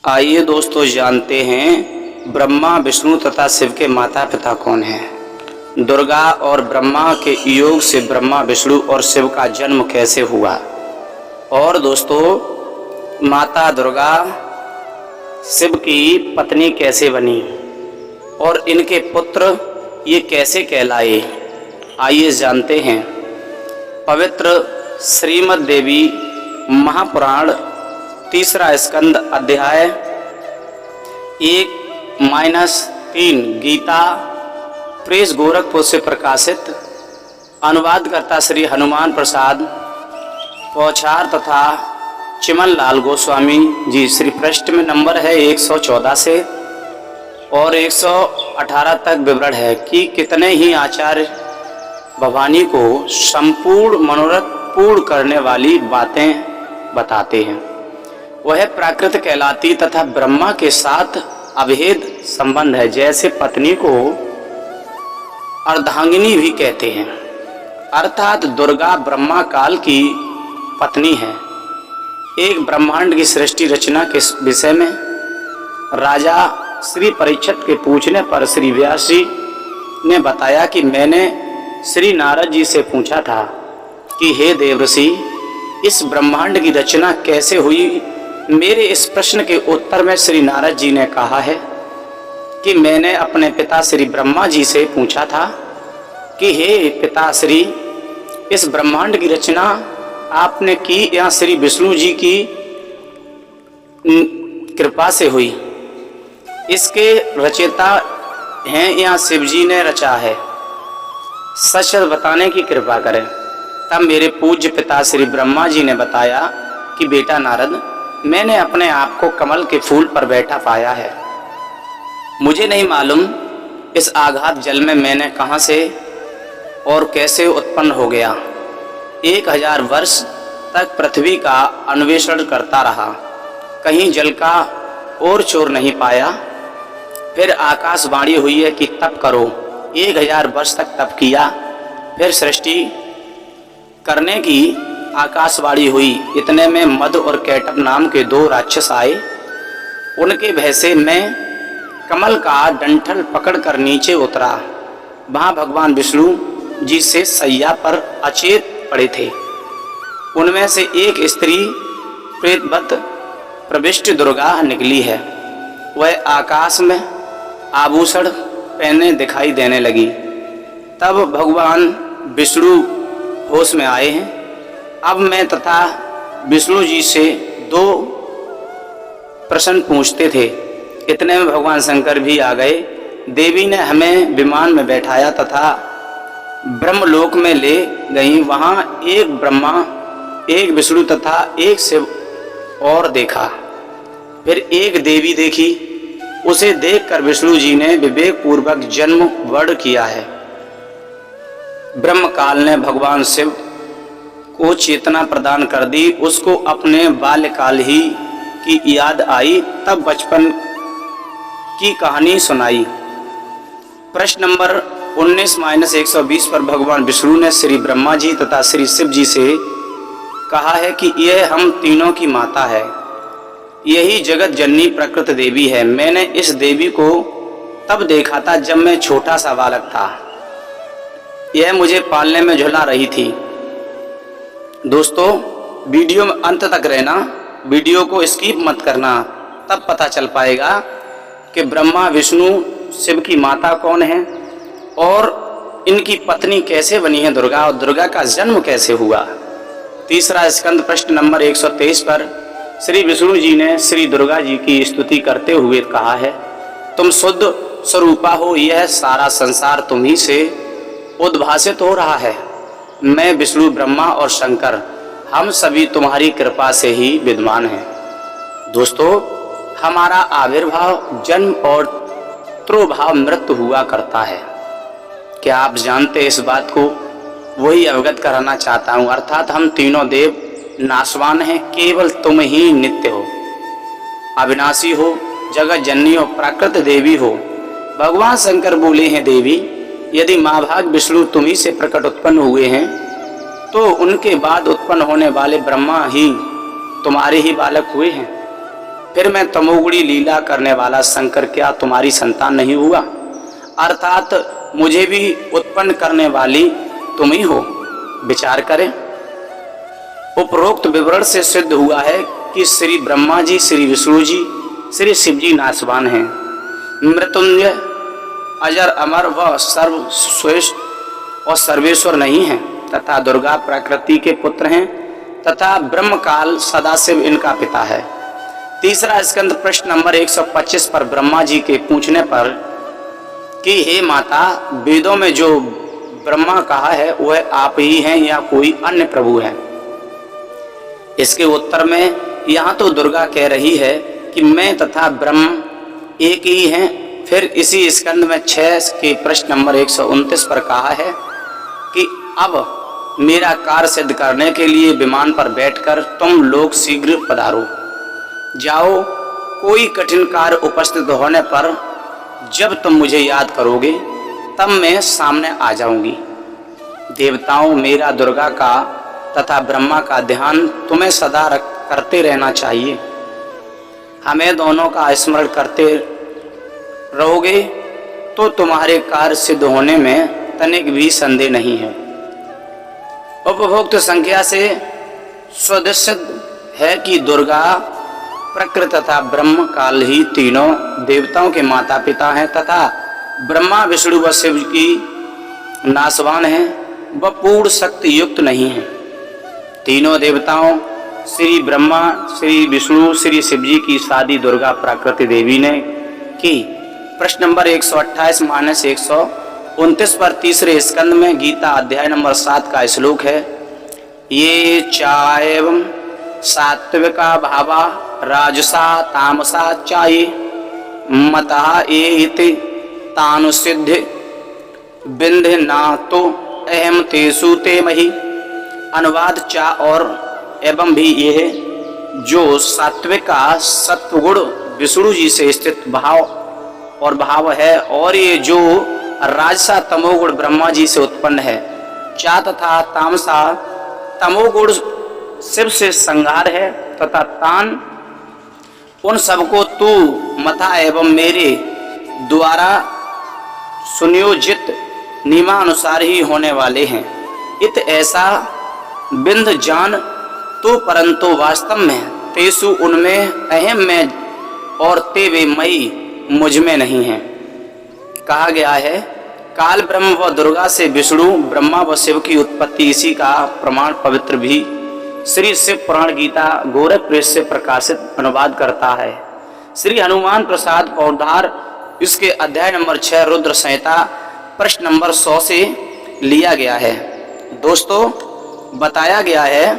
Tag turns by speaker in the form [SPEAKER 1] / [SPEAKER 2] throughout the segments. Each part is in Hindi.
[SPEAKER 1] आइए दोस्तों जानते हैं ब्रह्मा विष्णु तथा शिव के माता पिता कौन हैं। दुर्गा और ब्रह्मा के योग से ब्रह्मा विष्णु और शिव का जन्म कैसे हुआ। और दोस्तों माता दुर्गा शिव की पत्नी कैसे बनी और इनके पुत्र ये कैसे कहलाए, आइए जानते हैं। पवित्र श्रीमद् देवी महापुराण तीसरा स्कंद अध्याय 1-3 गीता प्रेस गोरखपुर से प्रकाशित। अनुवादकर्ता श्री हनुमान प्रसाद पौछार तथा चिमन लाल गोस्वामी जी। श्री पृष्ठ में नंबर है 114 से और 118 तक विवरण है कि कितने ही आचार्य भवानी को संपूर्ण मनोरथ पूर्ण करने वाली बातें बताते हैं। वह प्राकृत कहलाती तथा ब्रह्मा के साथ अभेद संबंध है। जैसे पत्नी को अर्धांगिनी भी कहते हैं, अर्थात दुर्गा ब्रह्मा काल की पत्नी है। एक ब्रह्मांड की सृष्टि रचना के विषय में राजा श्री परीक्षित के पूछने पर श्री व्यास जी ने बताया कि मैंने श्री नारद जी से पूछा था कि हे देवर्षि, इस ब्रह्मांड की रचना कैसे हुई। मेरे इस प्रश्न के उत्तर में श्री नारद जी ने कहा है कि मैंने अपने पिता श्री ब्रह्मा जी से पूछा था कि हे पिताश्री, इस ब्रह्मांड की रचना आपने की या श्री विष्णु जी की कृपा से हुई। इसके रचयिता हैं या शिव जी ने रचा है, सच सच बताने की कृपा करें। तब मेरे पूज्य पिता श्री ब्रह्मा जी ने बताया कि बेटा नारद, मैंने अपने आप को कमल के फूल पर बैठा पाया है। मुझे नहीं मालूम इस आघात जल में मैंने कहां से और कैसे उत्पन्न हो गया। 1000 वर्ष तक पृथ्वी का अन्वेषण करता रहा, कहीं जल का और चोर नहीं पाया। फिर आकाशवाणी हुई है कि तप करो। 1000 वर्ष तक तप किया। फिर सृष्टि करने की आकाशवाणी हुई। इतने में मद और कैटभ नाम के 2 राक्षस आए। उनके भय से मैं कमल का डंठल पकड़कर नीचे उतरा। वहां भगवान विष्णु जी से सैया पर अचेत पड़े थे। उनमें से एक स्त्री प्रेतवत प्रविष्ट दुर्गा निकली है। वह आकाश में आभूषण पहने दिखाई देने लगी। तब भगवान विष्णु होश में आए हैं। अब मैं तथा विष्णु जी से 2 प्रश्न पूछते थे। इतने में भगवान शंकर भी आ गए। देवी ने हमें विमान में बैठाया तथा ब्रह्मलोक में ले गई। वहां एक ब्रह्मा, एक विष्णु तथा एक शिव और देखा। फिर एक देवी देखी। उसे देखकर विष्णु जी ने विवेक पूर्वक जन्म वर्ण किया है। ब्रह्म काल ने भगवान शिव को चेतना प्रदान कर दी। उसको अपने बाल्यकाल ही की याद आई। तब बचपन की कहानी सुनाई। प्रश्न नंबर 19-120 पर भगवान विष्णु ने श्री ब्रह्मा जी तथा श्री शिव जी से कहा है कि यह हम तीनों की माता है। यही जगत जननी प्रकृति देवी है। मैंने इस देवी को तब देखा था जब मैं छोटा सा बालक था। यह मुझे पालने में झुला रही थी। दोस्तों वीडियो में अंत तक रहना, वीडियो को स्किप मत करना, तब पता चल पाएगा कि ब्रह्मा विष्णु शिव की माता कौन है और इनकी पत्नी कैसे बनी है दुर्गा, और दुर्गा का जन्म कैसे हुआ। तीसरा स्कंद पृष्ठ नंबर 123 पर श्री विष्णु जी ने श्री दुर्गा जी की स्तुति करते हुए कहा है, तुम शुद्ध स्वरूपा हो। यह सारा संसार तुम्ही से उद्भासित हो रहा है। मैं विष्णु ब्रह्मा और शंकर हम सभी तुम्हारी कृपा से ही विद्यमान हैं। दोस्तों हमारा आविर्भाव, जन्म और त्रोभाव मृत्यु हुआ करता है। क्या आप जानते इस बात को? वही अवगत कराना चाहता हूँ। अर्थात हम तीनों देव नाशवान हैं, केवल तुम ही नित्य हो, अविनाशी हो, जगत जननी हो, प्राकृत देवी हो। भगवान शंकर बोले हैं, देवी यदि महाभाग विष्णु तुम्ही से प्रकट उत्पन्न हुए हैं तो उनके बाद उत्पन्न होने वाले ब्रह्मा ही तुम्हारे ही बालक हुए हैं। फिर मैं तमोगुणी लीला करने वाला शंकर क्या तुम्हारी संतान नहीं हुआ? अर्थात मुझे भी उत्पन्न करने वाली तुम ही हो। विचार करें। उपरोक्त विवरण से सिद्ध हुआ है कि श्री ब्रह्मा जी, श्री विष्णु जी, श्री शिव जी नासवान हैं, मृत्युंजय, अजर, अमर व सर्वश्रेष्ठ और सर्वेश्वर नहीं हैं, तथा दुर्गा प्रकृति के पुत्र हैं, तथा ब्रह्मकाल सदाशिव इनका पिता है। तीसरा स्कंद प्रश्न नंबर 125 पर ब्रह्मा जी के पूछने पर कि हे माता, वेदों में जो ब्रह्मा कहा है वह आप ही हैं या कोई अन्य प्रभु है? इसके उत्तर में यहाँ तो दुर्गा कह रही है कि मैं तथा ब्रह्म एक ही हैं। फिर इसी स्कंद में 6 के प्रश्न नंबर 129 पर कहा है कि अब मेरा कार्य सिद्ध करने के लिए विमान पर बैठकर तुम लोग शीघ्र पधारो। जाओ, कोई कठिन कार्य उपस्थित होने पर जब तुम मुझे याद करोगे तब मैं सामने आ जाऊंगी। देवताओं, मेरा दुर्गा का तथा ब्रह्मा का ध्यान तुम्हें सदा करते रहना चाहिए। हमें दोनों का स्मरण करते रहोगे तो तुम्हारे कार्य सिद्ध होने में तनिक भी संदेह नहीं है। उपभोक्त संख्या से स्वसिद्ध है कि दुर्गा, प्रकृति तथा ब्रह्म काल ही तीनों देवताओं के माता पिता हैं, तथा ब्रह्मा, विष्णु व शिव की नासवान हैं, वह पूर्ण शक्ति युक्त नहीं है। तीनों देवताओं श्री ब्रह्मा, श्री विष्णु, श्री शिव जी की शादी दुर्गा प्रकृति देवी ने की। प्रश्न नंबर 128-129 पर तीसरे स्कंद में गीता अध्याय नंबर 7 का श्लोक है। ये चाएवं सात्विका भावा राजसा तामसा चाये मता एति तानुसिद्धि बिंध्य ना तो अहम तेसु ते मही। अनुवाद चा और एवं भी यह जो सात्विका सत्वगुण विष्णु जी से स्थित भाव और भाव है, और ये जो राजसा तमोगुण ब्रह्मा जी से उत्पन्न है, चा तथा तामसा तमोगुण शिव से संहार है, तथा तान उन सबको तू मथा एवं मेरे द्वारा सुनियोजित नियमानुसार ही होने वाले हैं। इत ऐसा बिंद जान तो, परंतु वास्तव में तेसु उनमें, अहम में और ते वे मई मुझ में नहीं है। कहा गया है काल ब्रह्म व दुर्गा से विष्णु, ब्रह्मा व शिव की उत्पत्ति, इसी का प्रमाण पवित्र भी श्री शिव पुराण गीता गोरख प्रेस से प्रकाशित अनुवाद करता है। श्री हनुमान प्रसाद पौधार इसके अध्याय नंबर 6 रुद्र संहिता प्रश्न नंबर 100 से लिया गया है। दोस्तों, बताया गया है,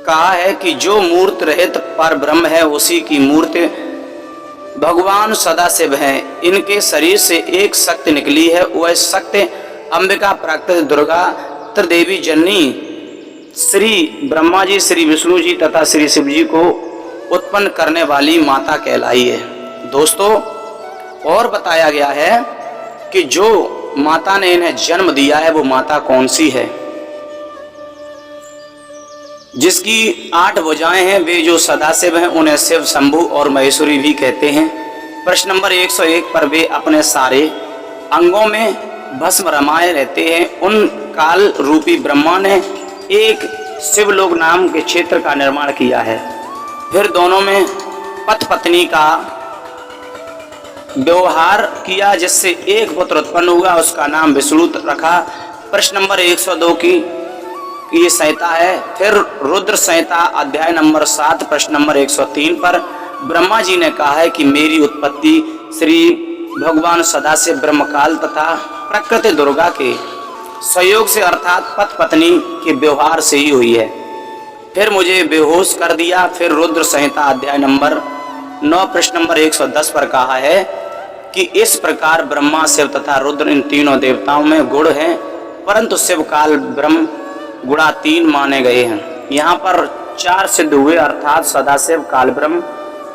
[SPEAKER 1] कहा है कि जो मूर्त रहित पर ब्रह्म है उसी की मूर्ति भगवान सदाशिव हैं। इनके शरीर से एक शक्ति निकली है, वह शक्ति अंबिका प्राकृत दुर्गा त्रिदेवी जननी श्री ब्रह्मा जी, श्री विष्णु जी तथा श्री शिव जी को उत्पन्न करने वाली माता कहलाई है। दोस्तों, और बताया गया है कि जो माता ने इन्हें जन्म दिया है वो माता कौन सी है? जिसकी 8 भुजाएं हैं, वे जो सदाशिव हैं उन्हें शिव, शंभु और महेश्वरी भी कहते हैं। प्रश्न नंबर 101 पर वे अपने सारे अंगों में भस्म रमाए रहते हैं। उन काल रूपी ब्रह्मा ने एक शिवलोक नाम के क्षेत्र का निर्माण किया है। फिर दोनों में पति पत्नी का व्यवहार किया, जिससे एक पुत्र उत्पन्न हुआ, उसका नाम विष्णु रखा। प्रश्न नंबर 102 की ये संहिता है। फिर रुद्र संहिता अध्याय नंबर 7 प्रश्न नंबर 103 पर ब्रह्मा जी ने कहा है कि मेरी उत्पत्ति श्री भगवान सदाशिव ब्रह्मकाल तथा प्रकृति दुर्गा के सहयोग से, अर्थात पति पत्नी के व्यवहार से ही हुई है। फिर मुझे बेहोश कर दिया। फिर रुद्र संहिता अध्याय नंबर 9 प्रश्न नंबर 110 पर कहा है कि इस प्रकार ब्रह्मा, शिव तथा रुद्र इन तीनों देवताओं में गुण हैं, परंतु शिव काल ब्रह्म गुणा 3 माने गए हैं। यहाँ पर 4 सिद्ध हुए, अर्थात सदाशिव, काल ब्रह्म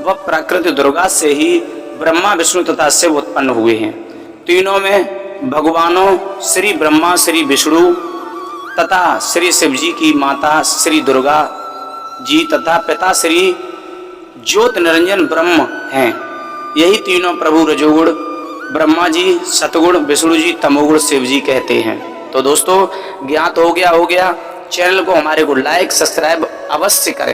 [SPEAKER 1] व प्रकृति दुर्गा से ही ब्रह्मा, विष्णु तथा शिव उत्पन्न हुए हैं। तीनों में भगवानों श्री ब्रह्मा, श्री विष्णु तथा श्री शिव जी की माता श्री दुर्गा जी तथा पिता श्री ज्योत निरंजन ब्रह्म हैं। यही तीनों प्रभु रजोगुण ब्रह्मा जी, सतगुण विष्णु जी, तमोगुण शिव जी कहते हैं। तो दोस्तों ज्ञात हो गया। चैनल को हमारे को लाइक सब्सक्राइब अवश्य करें।